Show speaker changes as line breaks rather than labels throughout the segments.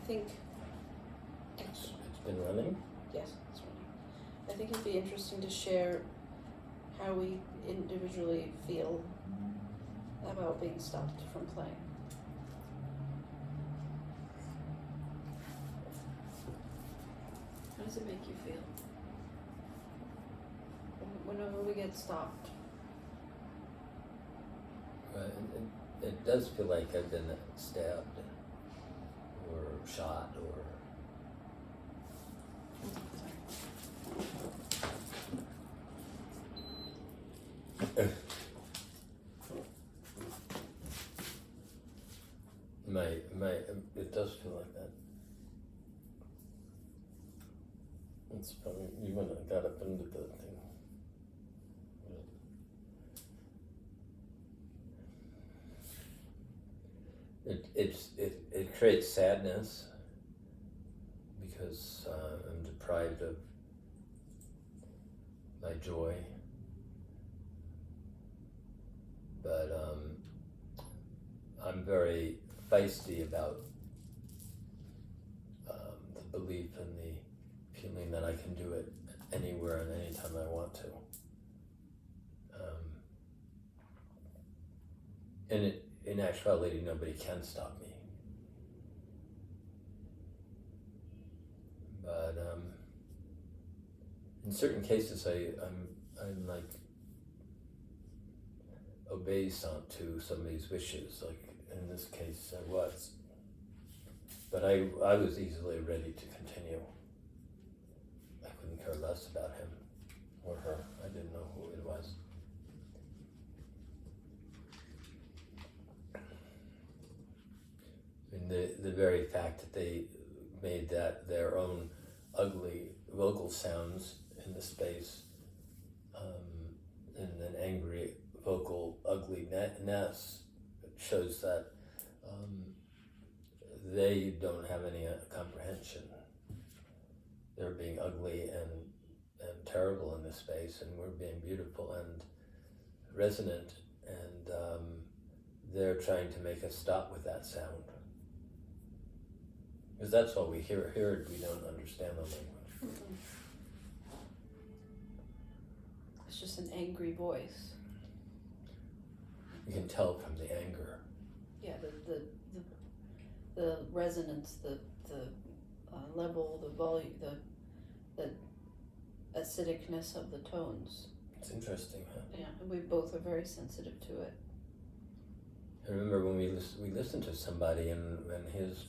think,
It's been running?
yes, it's running. I think it'd be interesting to share how we individually feel about being stopped from playing. How does it make you feel? Whenever we get stopped.
It does feel like I've been stabbed or shot or... it does feel like that. It's probably, you when I got up into the thing. It creates sadness because I'm deprived of my joy, but I'm very feisty about the belief and the feeling that I can do it anywhere and anytime I want to. And in actuality, nobody can stop me. But in certain cases, I'm like obeisant to somebody's wishes. Like in this case, I was. But I was easily ready to continue. I couldn't care less about him or her. I didn't know who it was. And the very fact that they made that their own ugly vocal sounds in the space, and an angry vocal ugliness shows that they don't have any comprehension. They're being ugly and terrible in this space, and we're being beautiful and resonant, and they're trying to make us stop with that sound. Because that's all we hear. Here we don't understand the language.
Mm-mm. It's just an angry voice.
You can tell from the anger.
Yeah, the resonance, the level, the volume, the acidicness of the tones.
It's interesting, huh?
Yeah, and we both are very sensitive to it.
I remember when we listened to somebody and his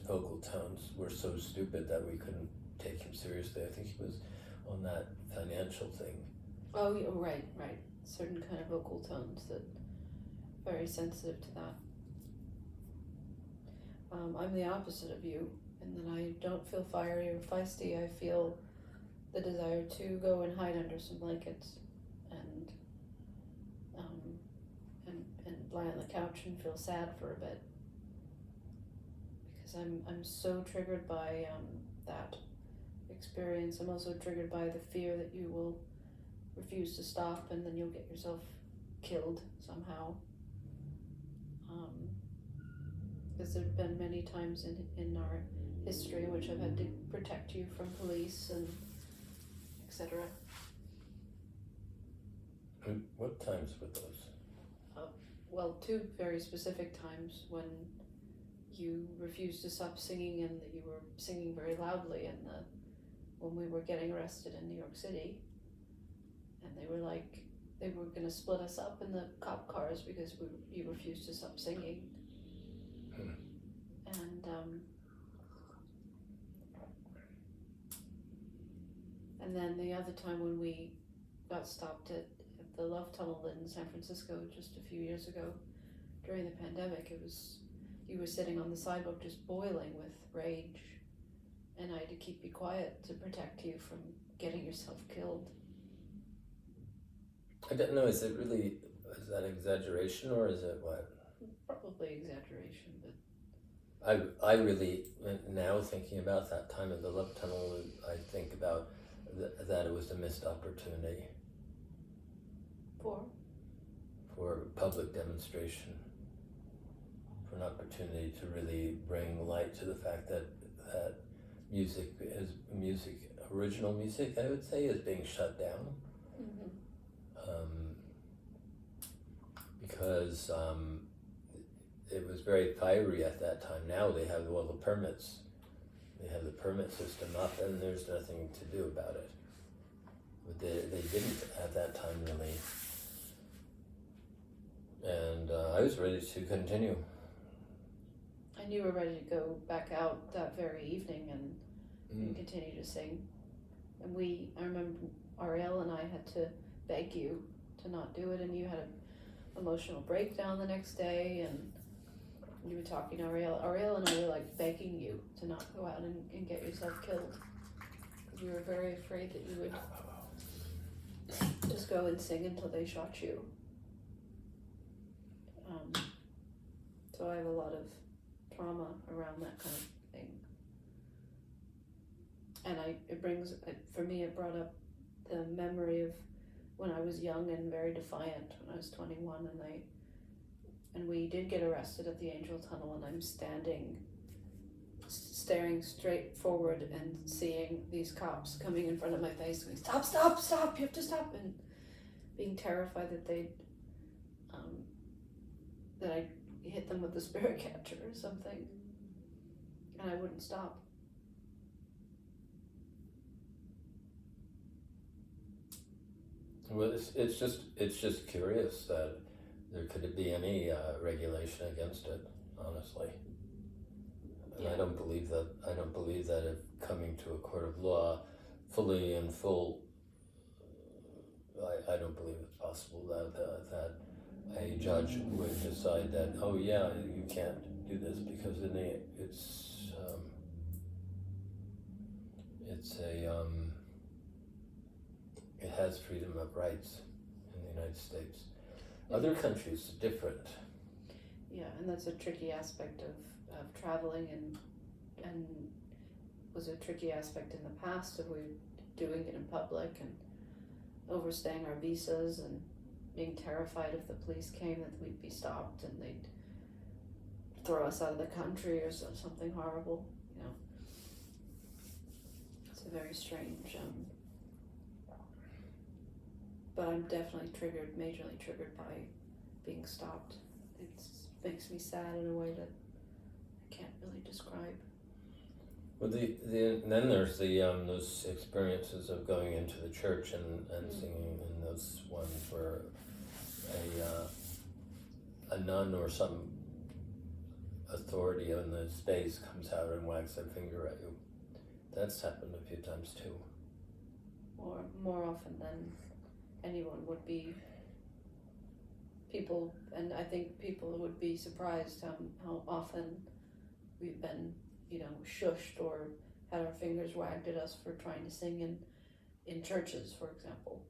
vocal tones were so stupid that we couldn't take him seriously. I think he was on that financial thing.
Oh, yeah, right. Certain kind of vocal tones that very sensitive to that. I'm the opposite of you, and then I don't feel fiery or feisty. I feel the desire to go and hide under some blankets and lie on the couch and feel sad for a bit, because I'm so triggered by that experience. I'm also triggered by the fear that you will refuse to stop and then you'll get yourself killed somehow. Because there have been many times in our history in which I've had to protect you from police and etc.
And what times were those?
Well, two very specific times when you refused to stop singing and that you were singing very loudly when we were getting arrested in New York City, and they were going to split us up in the cop cars because you refused to stop singing. And then the other time when we got stopped at the Love Tunnel in San Francisco just a few years ago during the pandemic, you were sitting on the sidewalk just boiling with rage, and I had to keep you quiet to protect you from getting yourself killed.
I don't know, is that exaggeration or is it what?
Probably exaggeration, but
I really, now thinking about that time at the Love Tunnel, I think about that it was a missed opportunity. For public demonstration, for an opportunity to really bring light to the fact that original music, I would say, is being shut down. Because it was very fiery at that time. Now they have all the permits. They have the permit system up, and there's nothing to do about it. But they didn't at that time, really. And I was ready to continue.
And you were ready to go back out that very evening and continue to sing. And I remember Ariel and I had to beg you to not do it, and you had an emotional breakdown the next day, and you were talking to Ariel. Ariel and I were like begging you to not go out and get yourself killed. We were very afraid that you would just go and sing until they shot you. So I have a lot of trauma around that kind of thing. And it brought up the memory of when I was young and very defiant, when I was 21, and we did get arrested at the Angel Tunnel, and I'm staring straight forward and seeing these cops coming in front of my face going, stop, stop, stop, you have to stop, and being terrified that that I hit them with the spirit catcher or something, and I wouldn't stop.
Well, it's just curious that there could be any regulation against it, honestly. And
Yeah.
I don't believe that if coming to a court of law fully and full, I don't believe it's possible that a judge would decide that, oh yeah, you can't do this, because it has freedom of rights in the United States. Other countries are different.
Yeah, and that's a tricky aspect of traveling, and was a tricky aspect in the past of we doing it in public and overstaying our visas and being terrified if the police came that we'd be stopped and they'd throw us out of the country or something horrible, you know. It's a very strange, but I'm definitely majorly triggered by being stopped. It makes me sad in a way that I can't really describe.
Well, then there's those experiences of going into the church and singing, and those ones where a nun or some authority in the space comes out and wags their finger at you. That's happened a few times too.
Or more often than anyone would be. And I think people would be surprised how often we've been, shushed or had our fingers wagged at us for trying to sing in churches, for example.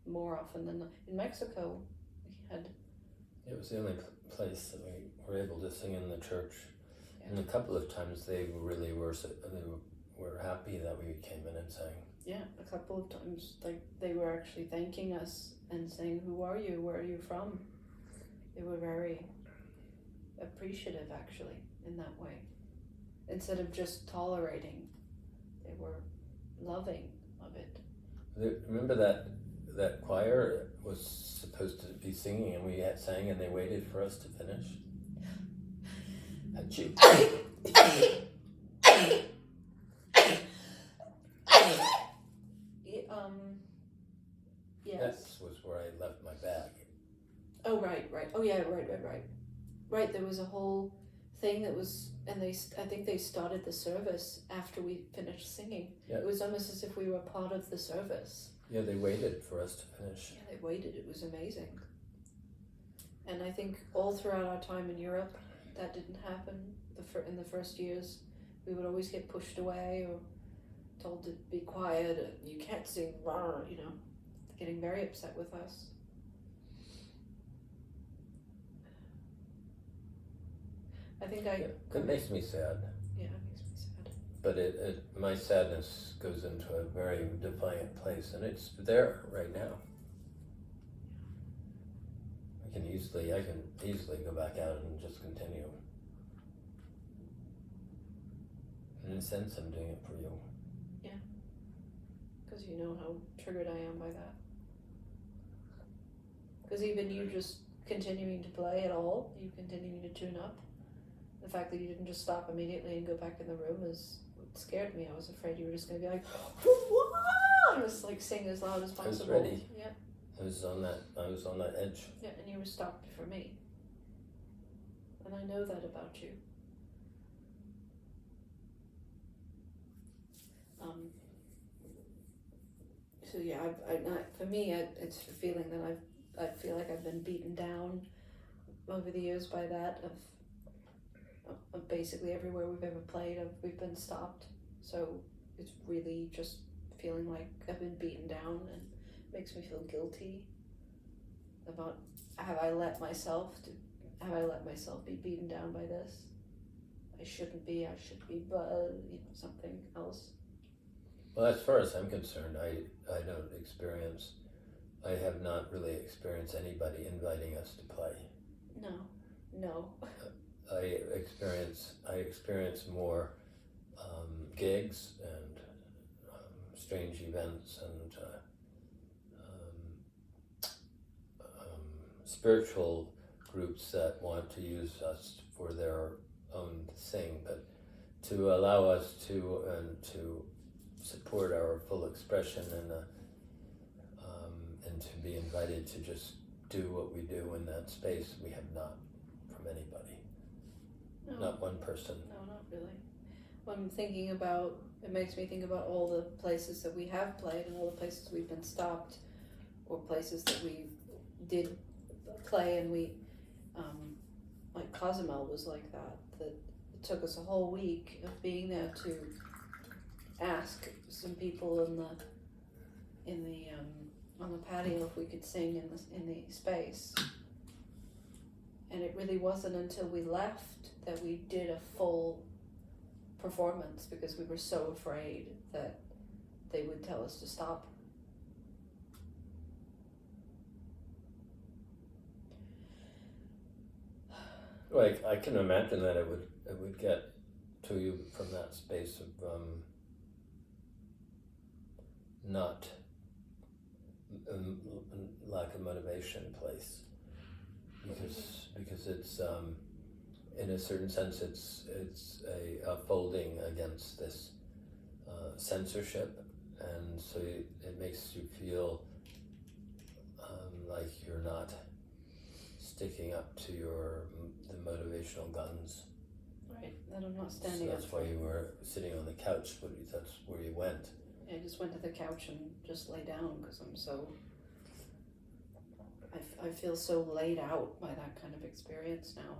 More often than in Mexico, we had.
It was the only place that we were able to sing in the church, and a couple of times they really were happy that we came in and sang.
Yeah, a couple of times, they were actually thanking us and saying, "Who are you? Where are you from?" They were very appreciative, actually, in that way. Instead of just tolerating, they were loving of it.
Remember that choir was supposed to be singing, and we sang, and they waited for us to finish.
Yes.
That was where I left my bag.
Oh, right. Oh, yeah, right. Right, there was a whole thing that was, and I think they started the service after we finished singing.
Yeah.
It was almost as if we were part of the service.
Yeah, they waited for us to finish.
Yeah, they waited. It was amazing. And I think all throughout our time in Europe, that didn't happen. In the first years, we would always get pushed away or told to be quiet. You can't sing, getting very upset with us. I think
It makes me sad.
Yeah, it makes me sad.
But my sadness goes into a very defiant place, and it's there right now. I can easily go back out and just continue. a sense, I'm doing it for you.
Because you know how triggered I am by that. Because even you just continuing to play at all, you continuing to tune up, the fact that you didn't just stop immediately and go back in the room is what scared me. I was afraid you were just going to be like, "Wah!" I was like sing as loud as possible.
I was ready.
Yeah.
I was on that edge.
Yeah, and you were stopped for me. And I know that about you. So yeah, for me, it's a feeling that I feel like I've been beaten down over the years by that of basically everywhere we've ever played, we've been stopped. So it's really just feeling like I've been beaten down, and makes me feel guilty about have I let myself be beaten down by this? I shouldn't be. I should be, but something else.
Well, as far as I'm concerned, I have not really experienced anybody inviting us to play.
No.
I experience more gigs and strange events and spiritual groups that want to use us for their own thing, but to allow us to support our full expression and to be invited to just do what we do in that space, we have not from anybody.
No.
Not one person.
No, not really. When I'm thinking about, it makes me think about all the places that we have played and all the places we've been stopped, or places that we did play and we, like Cozumel was like that it took us a whole week of being there to ask some people on the patio if we could sing in the space. And it really wasn't until we left that we did a full performance, because we were so afraid that they would tell us to stop.
Like, I can imagine that it would get to you from that space of not lack of motivation place, because it's in a certain sense it's a folding against this censorship, and so it makes you feel like you're not sticking up to the motivational guns.
Right, that I'm not standing up.
So that's why you were sitting on the couch. That's where you went.
I just went to the couch and just lay down because I'm so. I feel so laid out by that kind of experience now.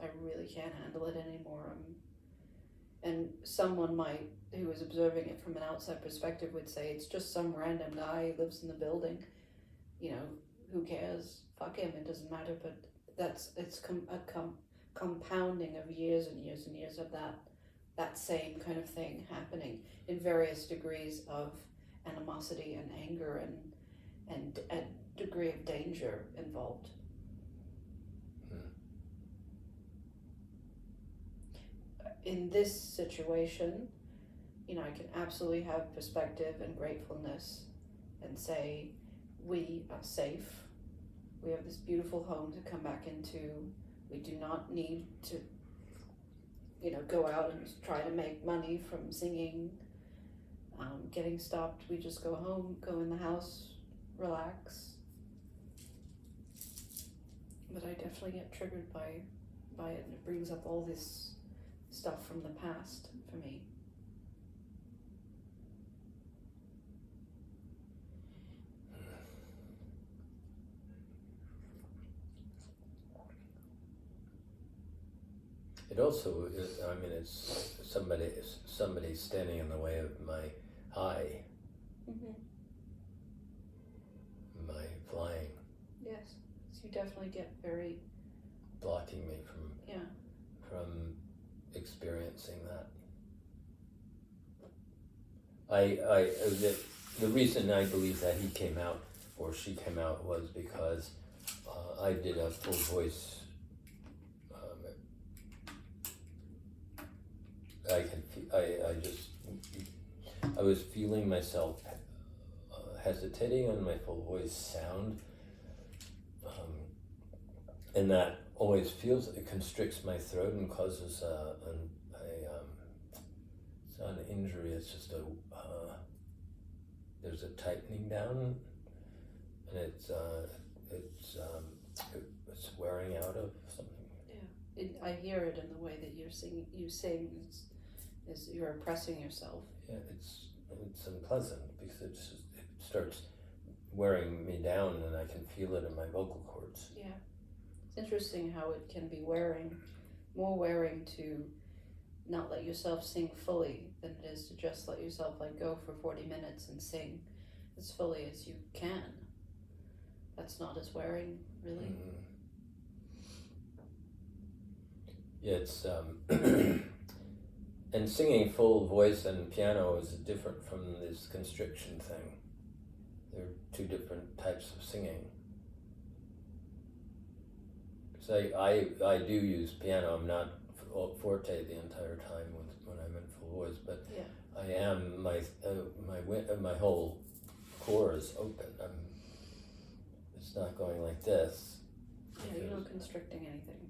I really can't handle it anymore. And someone who was observing it from an outside perspective would say it's just some random guy who lives in the building. You know, who cares? Fuck him. It doesn't matter. But it's compounding of years and years and years of that same kind of thing happening in various degrees of animosity and anger and a degree of danger involved. In this situation, I can absolutely have perspective and gratefulness and say we are safe. We have this beautiful home to come back into. We do not need to go out and try to make money from singing, getting stopped. We just go home, go in the house, relax. But I definitely get triggered by it, and it brings up all this stuff from the past for me.
It also is, it's somebody standing in the way of my high, my flying.
Yes, so you definitely get very
blocking me from experiencing that. The reason I believe that he came out or she came out was because I did a full voice I was feeling myself hesitating on my full voice sound, and that always feels, it constricts my throat and causes it's not an injury, it's just there's a tightening down, and it's wearing out of something.
Yeah, I hear it in the way that you sing is you're oppressing yourself.
Yeah, it's unpleasant because it starts wearing me down, and I can feel it in my vocal cords.
Yeah, it's interesting how it can be more wearing to not let yourself sing fully than it is to just let yourself go for 40 minutes and sing as fully as you can. That's not as wearing, really.
Mm-hmm. Yeah, it's and singing full voice and piano is different from this constriction thing. They're two different types of singing. So I do use piano. I'm not forte the entire time when I'm in full voice, but
yeah.
I am, my whole core is open. It's not going like this.
Yeah, you're not constricting anything.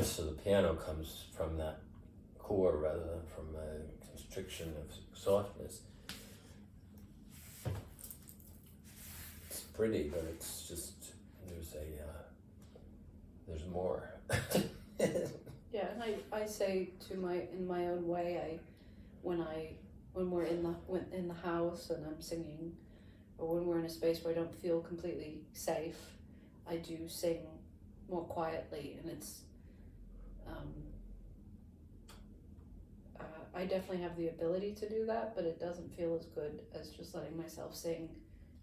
So the piano comes from that core rather than from a constriction of softness. It's pretty, but it's just, there's more.
Yeah, and I say in my own way, when we're in the house and I'm singing, or when we're in a space where I don't feel completely safe, I do sing more quietly, and it's I definitely have the ability to do that, but it doesn't feel as good as just letting myself sing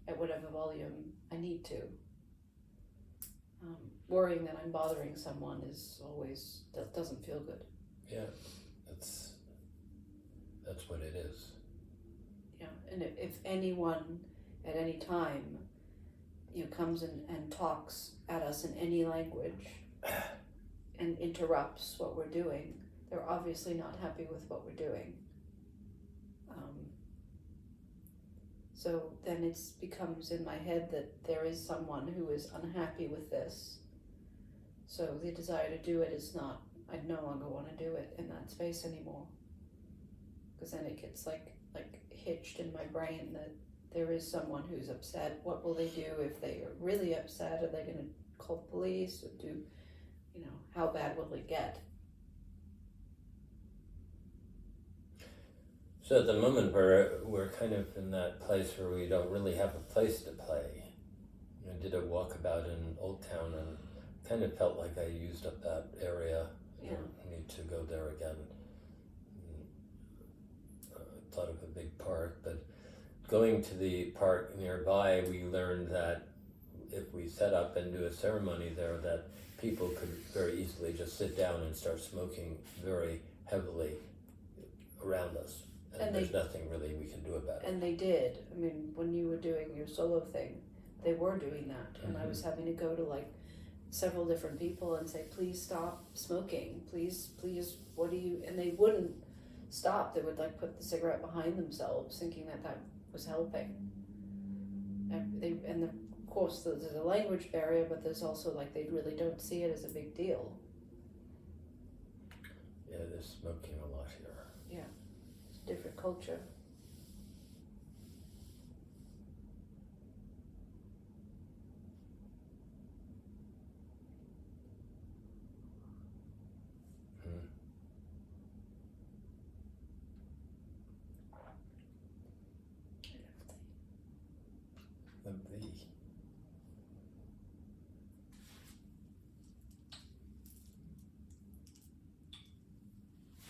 at whatever volume I need to. Worrying that I'm bothering someone that doesn't feel good.
Yeah, that's what it is.
Yeah, and if anyone at any time, comes and talks at us in any language and interrupts what we're doing, they're obviously not happy with what we're doing. So then it becomes in my head that there is someone who is unhappy with this. So the desire to do it is not, I no longer want to do it in that space anymore. Because then it gets like hitched in my brain that there is someone who's upset. What will they do if they are really upset? Are they going to call police or do, how bad will it get?
So at the moment we're kind of in that place where we don't really have a place to play. I did a walkabout in Old Town and kind of felt like I used up that area.
Yeah.
I need to go there again. Thought of a big park, but going to the park nearby, we learned that if we set up and do a ceremony there, that people could very easily just sit down and start smoking very heavily around us. And there's nothing really we can do about it.
And they did. I mean, when you were doing your solo thing, they were doing that. And I was having to go to several different people and say, please stop smoking. Please, what do you... And they wouldn't stop. They would put the cigarette behind themselves thinking that was helping. And of course there's a language barrier, but there's also they really don't see it as a big deal.
Yeah, there's smoking a lot here.
Yeah. Different culture.